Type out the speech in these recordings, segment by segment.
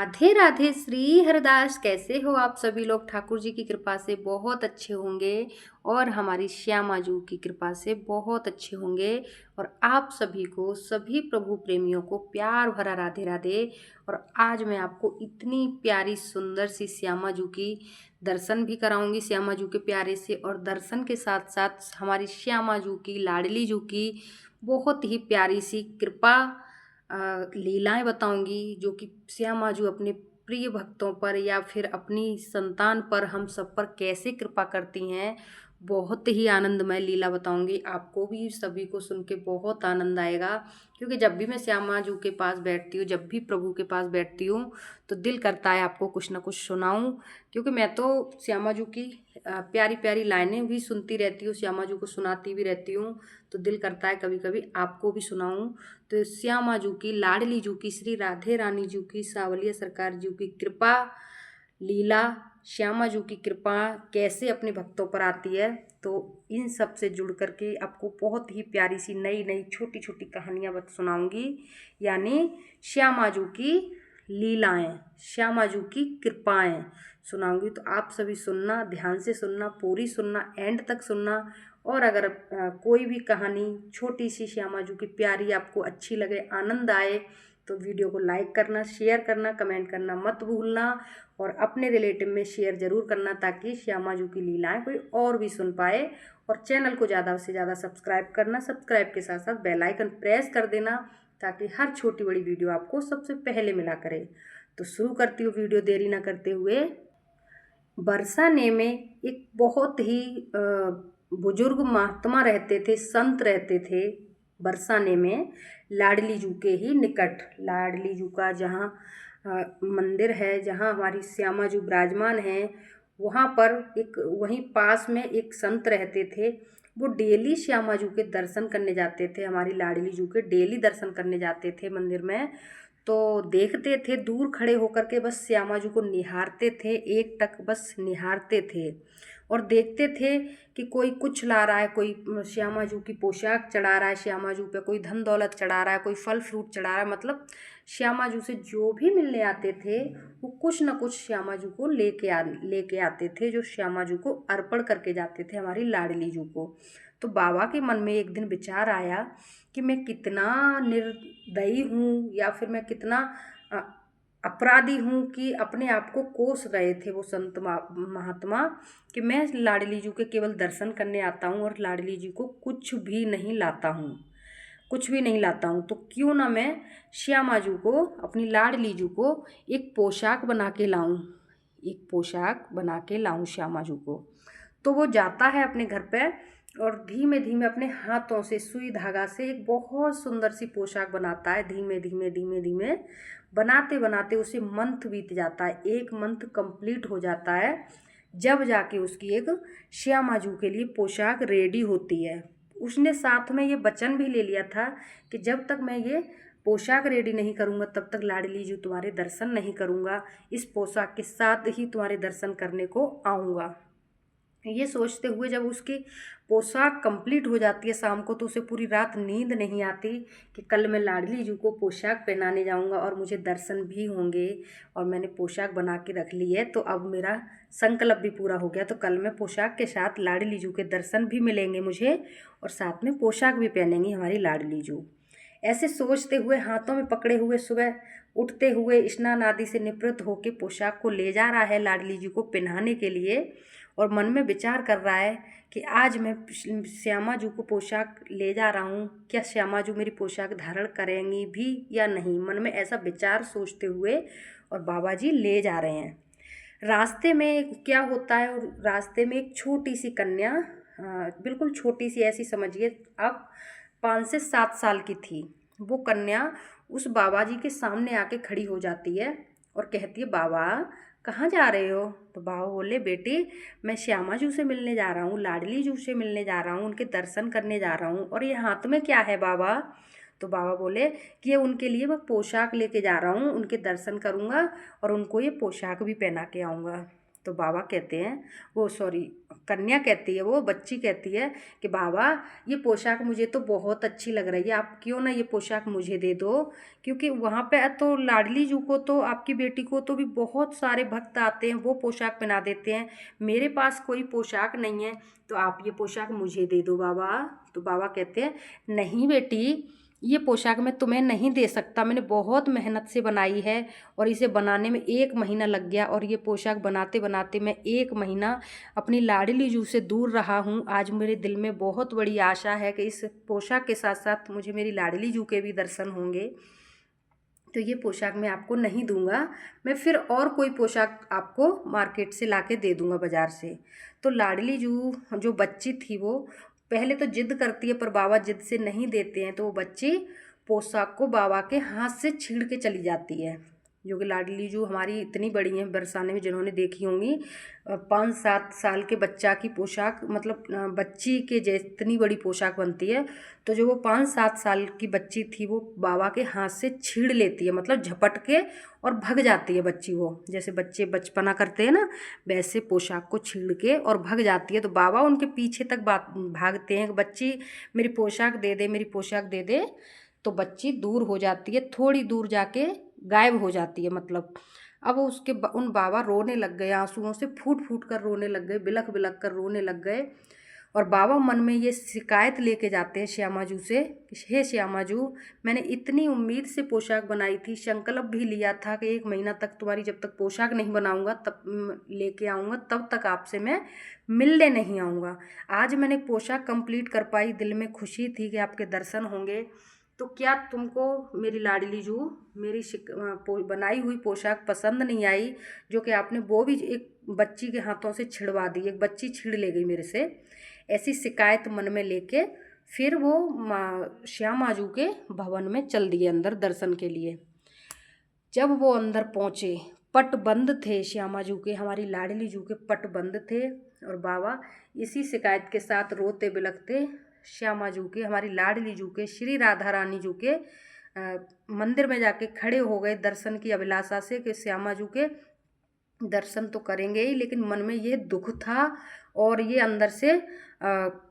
राधे राधे श्री हरदास। कैसे हो आप सभी लोग? ठाकुर जी की कृपा से बहुत अच्छे होंगे और हमारी श्यामा जू की कृपा से बहुत अच्छे होंगे। और आप सभी को, सभी प्रभु प्रेमियों को प्यार भरा राधे राधे। और आज मैं आपको इतनी प्यारी सुंदर सी श्यामा जू की दर्शन भी कराऊंगी, श्यामा जू के प्यारे से। और दर्शन के साथ साथ हमारी श्यामा जू की, लाडली जू की बहुत ही प्यारी सी कृपा लीलाएं बताऊंगी, जो कि श्यामा जू अपने प्रिय भक्तों पर या फिर अपनी संतान पर, हम सब पर कैसे कृपा करती हैं। बहुत ही आनंदमय लीला बताऊंगी, आपको भी सभी को सुन के बहुत आनंद आएगा। क्योंकि जब भी मैं श्यामा जू के पास बैठती हूँ, जब भी प्रभु के पास बैठती हूँ, तो दिल करता है आपको कुछ ना कुछ सुनाऊं। क्योंकि मैं तो श्यामा जू की प्यारी प्यारी लाइनें भी सुनती रहती हूँ, श्यामा जू को सुनाती भी रहती हूँ। तो दिल करता है कभी कभी आपको भी सुनाऊं। तो श्यामा जू की, लाडली जू की, श्री राधे रानी जू की, सावलिया सरकार जू की कृपा लीला, श्यामा जू की कृपा कैसे अपने भक्तों पर आती है, तो इन सब से जुड़ करके आपको बहुत ही प्यारी सी नई नई छोटी छोटी कहानियाँ सुनाऊंगी। यानी श्यामा जू की लीलाएं, श्यामा जू की कृपाएं सुनाऊंगी। तो आप सभी सुनना, ध्यान से सुनना, पूरी सुनना, एंड तक सुनना। और अगर कोई भी कहानी छोटी सी श्यामा जू की प्यारी आपको अच्छी लगे, आनंद आए, तो वीडियो को लाइक करना, शेयर करना, कमेंट करना मत भूलना। और अपने रिलेटिव में शेयर ज़रूर करना, ताकि श्यामा जू की लीलाएं कोई और भी सुन पाए। और चैनल को ज़्यादा से ज़्यादा सब्सक्राइब करना, सब्सक्राइब के साथ साथ बेल आइकन प्रेस कर देना, ताकि हर छोटी बड़ी वीडियो आपको सबसे पहले मिला करे। तो शुरू करती हूँ वीडियो देरी ना करते हुए। बरसाने में एक बहुत ही बुजुर्ग महात्मा रहते थे, संत रहते थे। बरसाने में लाडली जू के ही निकट, लाडली जू का जहाँ मंदिर है, जहाँ हमारी श्यामा जू विराजमान हैं, वहाँ पर एक, वहीं पास में एक संत रहते थे। वो डेली श्यामा जू के दर्शन करने जाते थे, हमारी लाडली जू के डेली दर्शन करने जाते थे मंदिर में। तो देखते थे दूर खड़े होकर के, बस श्यामा जू को निहारते थे, एक टक बस निहारते थे। और देखते थे कि कोई कुछ ला रहा है, कोई श्यामा जू की पोशाक चढ़ा रहा है, श्यामा जू पे कोई धन दौलत चढ़ा रहा है, कोई फल फ्रूट चढ़ा रहा है। मतलब श्यामा जू से जो भी मिलने आते थे, वो कुछ न कुछ श्यामा जू को लेके आते थे, जो श्यामा जू को अर्पण करके जाते थे, हमारी लाडली जू को। तो बाबा के मन में एक दिन विचार आया कि मैं कितना निर्दयी हूँ, या फिर मैं कितना अ, अपराधी हूँ कि अपने आप को कोस रहे थे वो संत महात्मा, कि मैं लाडली जू के केवल दर्शन करने आता हूँ और लाडली जी को कुछ भी नहीं लाता हूँ, कुछ भी नहीं लाता हूँ। तो क्यों ना मैं श्यामा जू को, अपनी लाडली जू को एक पोशाक बना के लाऊं, एक पोशाक बना के लाऊं श्यामा जू को। तो वो जाता है अपने घर पे और धीमे धीमे अपने हाथों से सुई धागा से एक बहुत सुंदर सी पोशाक बनाता है। धीमे धीमे धीमे धीमे बनाते बनाते उसे मंथ बीत जाता है, एक मंथ कंप्लीट हो जाता है, जब जाके उसकी एक श्यामा जू के लिए पोशाक रेडी होती है। उसने साथ में ये वचन भी ले लिया था कि जब तक मैं ये पोशाक रेडी नहीं करूँगा, तब तक लाडली जू तुम्हारे दर्शन नहीं करूँगा, इस पोशाक के साथ ही तुम्हारे दर्शन करने को आऊँगा। ये सोचते हुए जब उसकी पोशाक कंप्लीट हो जाती है शाम को, तो उसे पूरी रात नींद नहीं आती कि कल मैं लाडली जू को पोशाक पहनाने जाऊंगा और मुझे दर्शन भी होंगे, और मैंने पोशाक बना के रख ली है, तो अब मेरा संकल्प भी पूरा हो गया। तो कल मैं पोशाक के साथ लाडली जू के दर्शन भी मिलेंगे मुझे, और साथ में पोशाक भी पहनेंगी हमारी लाडली जू। ऐसे सोचते हुए, हाथों में पकड़े हुए, सुबह उठते हुए स्नान आदि से निवृत्त होकर पोशाक को ले जा रहा है लाडली जी को पहनाने के लिए। और मन में विचार कर रहा है कि आज मैं श्यामा जू को पोशाक ले जा रहा हूँ, क्या श्यामा जू मेरी पोशाक धारण करेंगी भी या नहीं। मन में ऐसा विचार सोचते हुए और बाबा जी ले जा रहे हैं। रास्ते में क्या होता है, और रास्ते में एक छोटी सी कन्या, बिल्कुल छोटी सी, ऐसी समझिए अब 5 से 7 साल की थी, वो कन्या उस बाबा जी के सामने आके खड़ी हो जाती है और कहती है, बाबा कहाँ जा रहे हो। तो बाबा बोले, बेटी मैं श्यामा जू से मिलने जा रहा हूँ, लाडली जू से मिलने जा रहा हूँ, उनके दर्शन करने जा रहा हूँ। और ये हाथ में क्या है बाबा। तो बाबा बोले कि ये उनके लिए मैं पोशाक लेके जा रहा हूँ, उनके दर्शन करूँगा और उनको ये पोशाक भी पहना के आऊँगा। तो बाबा कहते हैं, वो सॉरी कन्या कहती है, वो बच्ची कहती है कि बाबा ये पोशाक मुझे तो बहुत अच्छी लग रही है, आप क्यों ना ये पोशाक मुझे दे दो। क्योंकि वहाँ पे तो लाडली जू को तो आपकी बेटी को तो भी बहुत सारे भक्त आते हैं, वो पोशाक पहना देते हैं। मेरे पास कोई पोशाक नहीं है, तो आप ये पोशाक मुझे दे दो बाबा। तो बाबा कहते हैं नहीं बेटी, ये पोशाक मैं तुम्हें नहीं दे सकता, मैंने बहुत मेहनत से बनाई है और इसे बनाने में 1 महीना लग गया, और ये पोशाक बनाते बनाते मैं 1 महीना अपनी लाडली जू से दूर रहा हूँ। आज मेरे दिल में बहुत बड़ी आशा है कि इस पोशाक के साथ साथ मुझे मेरी लाडली जू के भी दर्शन होंगे, तो ये पोशाक मैं आपको नहीं दूंगा, मैं फिर और कोई पोशाक आपको मार्केट से लाके दे दूंगा बाज़ार से। तो लाडली जू जो बच्ची थी वो पहले तो जिद करती है, पर बाबा जिद से नहीं देते हैं, तो वो बच्ची पोशाक को बाबा के हाथ से छीन के चली जाती है। जो कि लाडली जू हमारी इतनी बड़ी हैं, बरसाने में जिन्होंने देखी होंगी, 5-7 साल के बच्चा की पोशाक, मतलब बच्ची के जितनी बड़ी पोशाक बनती है, तो जो वो 5-7 साल की बच्ची थी वो बाबा के हाथ से छीन लेती है, मतलब झपट के और भग जाती है बच्ची। वो जैसे बच्चे बचपना करते हैं ना, वैसे पोशाक को छीन के और भग जाती है। तो बाबा उनके पीछे तक भागते हैं कि बच्ची मेरी पोशाक दे दे, मेरी पोशाक दे दे। तो बच्ची दूर हो जाती है, थोड़ी दूर जाके गायब हो जाती है। मतलब अब उसके उन बाबा रोने लग गए, आंसुओं से फूट फूट कर रोने लग गए, बिलख बिलख कर रोने लग गए। और बाबा मन में ये शिकायत लेके जाते हैं श्यामाजू से कि हे श्यामाजू, मैंने इतनी उम्मीद से पोशाक बनाई थी, संकल्प भी लिया था कि 1 महीना तक तुम्हारी जब तक पोशाक नहीं बनाऊंगा तब लेके आऊँगा, तब तक आपसे मैं मिलने नहीं आऊँगा। आज मैंने पोशाक कंप्लीट कर पाई, दिल में खुशी थी कि आपके दर्शन होंगे। तो क्या तुमको मेरी लाडली जू मेरी बनाई हुई पोशाक पसंद नहीं आई, जो कि आपने वो भी एक बच्ची के हाथों से छिड़वा दी, एक बच्ची छीड़ ले गई मेरे से। ऐसी शिकायत मन में लेके फिर वो श्यामाजू के भवन में चल दिए अंदर दर्शन के लिए। जब वो अंदर पहुँचे, पट बंद थे श्यामाजू के, हमारी लाडली जू के पट बंद थे, और बाबा इसी शिकायत के साथ रोते बिलखते श्यामाजू के, हमारी लाडली जू के, श्री राधा रानी जू के मंदिर में जाके खड़े हो गए दर्शन की अभिलाषा से कि श्यामाजू के दर्शन तो करेंगे ही, लेकिन मन में ये दुख था और ये अंदर से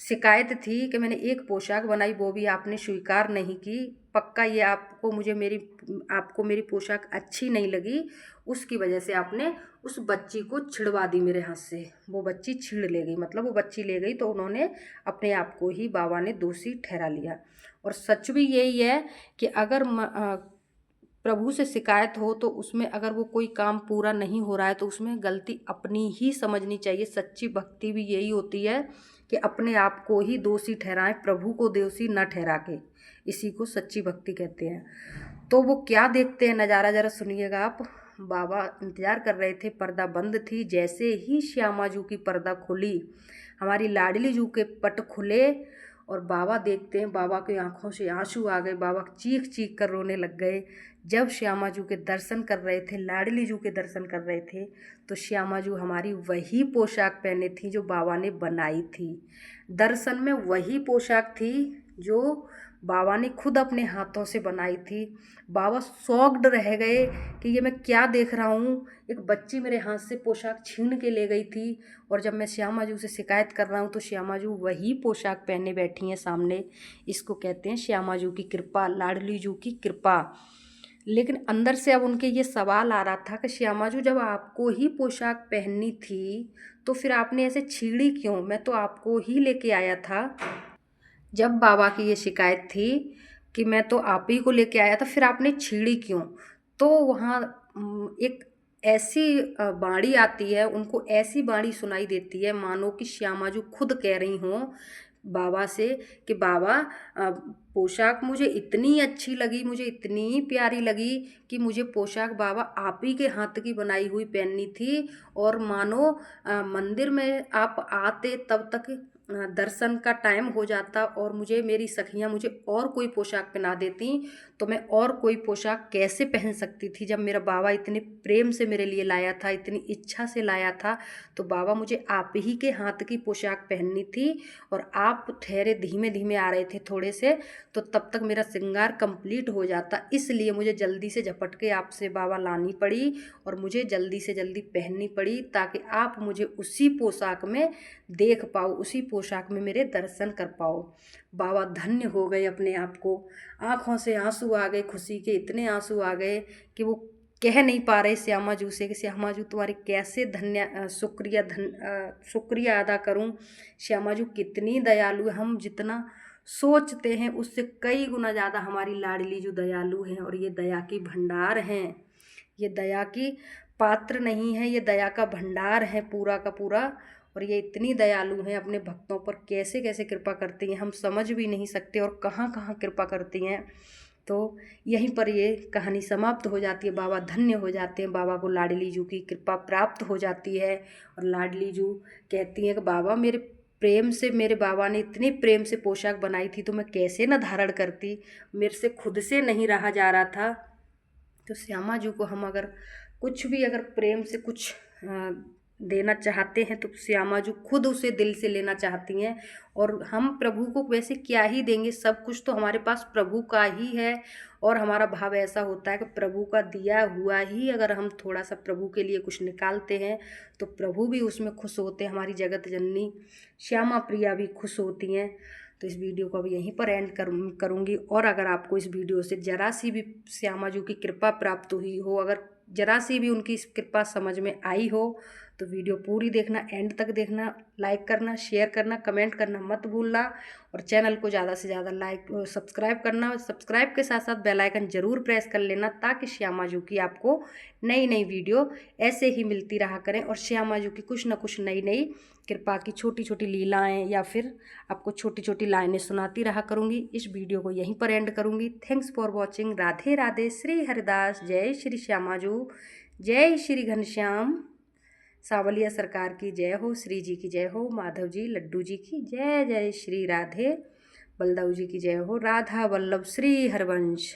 शिकायत थी कि मैंने एक पोशाक बनाई, वो भी आपने स्वीकार नहीं की। पक्का ये आपको मेरी पोशाक अच्छी नहीं लगी, उसकी वजह से आपने उस बच्ची को छिड़वा दी मेरे हाथ से। वो बच्ची छीड़ ले गई, मतलब वो बच्ची ले गई, तो उन्होंने अपने आप को ही बाबा ने दोषी ठहरा लिया। और सच भी यही है कि अगर प्रभु से शिकायत हो तो उसमें अगर वो कोई काम पूरा नहीं हो रहा है तो उसमें गलती अपनी ही समझनी चाहिए। सच्ची भक्ति भी यही होती है कि अपने आप को ही दोषी ठहराएं, प्रभु को दोषी न ठहरा के, इसी को सच्ची भक्ति कहते हैं। तो वो क्या देखते हैं नज़ारा जरा सुनिएगा आप। बाबा इंतजार कर रहे थे, पर्दा बंद थी, जैसे ही श्यामाजू की पर्दा खुली, हमारी लाडली जू के पट खुले और बाबा देखते हैं, बाबा की आंखों से आंसू आ गए, बाबा चीख चीख कर रोने लग गए। जब श्यामाजू के दर्शन कर रहे थे, लाडली जू के दर्शन कर रहे थे, तो श्यामाजू हमारी वही पोशाक पहने थी जो बाबा ने बनाई थी। दर्शन में वही पोशाक थी जो बाबा ने खुद अपने हाथों से बनाई थी। बाबा शॉक्ड रह गए कि ये मैं क्या देख रहा हूँ, एक बच्ची मेरे हाथ से पोशाक छीन के ले गई थी, और जब मैं श्यामाजू से शिकायत कर रहा हूँ तो श्यामाजू वही पोशाक पहने बैठी हैं सामने। इसको कहते हैं श्यामाजू की कृपा, लाडली जू की कृपा। लेकिन अंदर से अब उनके ये सवाल आ रहा था कि श्यामाजू, जब आपको ही पोशाक पहननी थी तो फिर आपने ऐसे छीड़ी क्यों, मैं तो आपको ही लेके आया था। जब बाबा की ये शिकायत थी कि मैं तो आप ही को लेके आया था, फिर आपने छीड़ी क्यों। तो वहाँ एक ऐसी बाणी आती है, उनको ऐसी बाणी सुनाई देती है मानो कि श्यामाजू खुद कह रही हों बाबा से कि बाबा पोशाक मुझे इतनी अच्छी लगी, मुझे इतनी प्यारी लगी कि मुझे पोशाक बाबा आप ही के हाथ की बनाई हुई पहननी थी, और मानो मंदिर में आप आते तब तक दर्शन का टाइम हो जाता और मुझे मेरी सखियाँ मुझे और कोई पोशाक पहना देती, तो मैं और कोई पोशाक कैसे पहन सकती थी जब मेरा बाबा इतने प्रेम से मेरे लिए लाया था, इतनी इच्छा से लाया था। तो बाबा मुझे आप ही के हाथ की पोशाक पहननी थी और आप ठहरे धीमे धीमे आ रहे थे थोड़े से, तो तब तक मेरा श्रृंगार कंप्लीट हो जाता। इसलिए मुझे जल्दी से झपट के आपसे बाबा लानी पड़ी और मुझे जल्दी से जल्दी पहननी पड़ी, ताकि आप मुझे उसी पोशाक में देख पाओ, उसी पोशाक में मेरे दर्शन कर पाओ। बाबा धन्य हो गए अपने आप को, आँखों से आंसू आ गए, खुशी के इतने आंसू आ गए कि वो कह नहीं पा रहे श्यामा जू से कि श्यामा जू तुम्हारी कैसे शुक्रिया अदा करूं। श्यामा जू कितनी दयालु है, हम जितना सोचते हैं उससे कई गुना ज़्यादा हमारी लाडली जू दयालु हैं, और ये दया की भंडार हैं, ये दया की पात्र नहीं है, ये दया का भंडार है पूरा का पूरा। और ये इतनी दयालु हैं, अपने भक्तों पर कैसे कैसे कृपा करती हैं हम समझ भी नहीं सकते, और कहाँ कहाँ कृपा करती हैं। तो यहीं पर ये कहानी समाप्त हो जाती है। बाबा धन्य हो जाते हैं, बाबा को लाडली जू की कृपा प्राप्त हो जाती है। और लाडली जू कहती हैं कि बाबा मेरे प्रेम से, मेरे बाबा ने इतने प्रेम से पोशाक बनाई थी तो मैं कैसे न धारण करती, मेरे से खुद से नहीं रहा जा रहा था। तो श्यामा जू को हम अगर कुछ भी अगर प्रेम से कुछ देना चाहते हैं तो श्यामा जू खुद उसे दिल से लेना चाहती हैं। और हम प्रभु को वैसे क्या ही देंगे, सब कुछ तो हमारे पास प्रभु का ही है। और हमारा भाव ऐसा होता है कि प्रभु का दिया हुआ ही अगर हम थोड़ा सा प्रभु के लिए कुछ निकालते हैं तो प्रभु भी उसमें खुश होते हैं, हमारी जगत जननी श्यामा प्रिया भी खुश होती हैं। तो इस वीडियो को अब यहीं पर एंड करूँगी। और अगर आपको इस वीडियो से जरा सी भी श्यामा जू की कृपा प्राप्त हुई हो, अगर जरा सी भी उनकी कृपा समझ में आई हो, तो वीडियो पूरी देखना, एंड तक देखना, लाइक करना, शेयर करना, कमेंट करना मत भूलना। और चैनल को ज़्यादा से ज़्यादा सब्सक्राइब करना, सब्सक्राइब के साथ साथ बेल आइकन ज़रूर प्रेस कर लेना, ताकि श्यामा जू की आपको नई नई वीडियो ऐसे ही मिलती रहा करें। और श्यामा जू की कुछ ना कुछ नई नई कृपा की छोटी छोटी लीलाएँ या फिर आपको छोटी छोटी लाइनें सुनाती रहा करूँगी। इस वीडियो को यहीं पर एंड करूँगी। Thanks for watching. Radhe Radhe. Shri Haridas. जय श्री श्यामा जू। जय श्री घनश्याम। सावलिया सरकार की जय हो। श्री जी की जय हो। माधव जी, लड्डू जी की जय। जय श्री राधे। बलदाऊ जी की जय हो। राधा वल्लभ श्री हरवंश।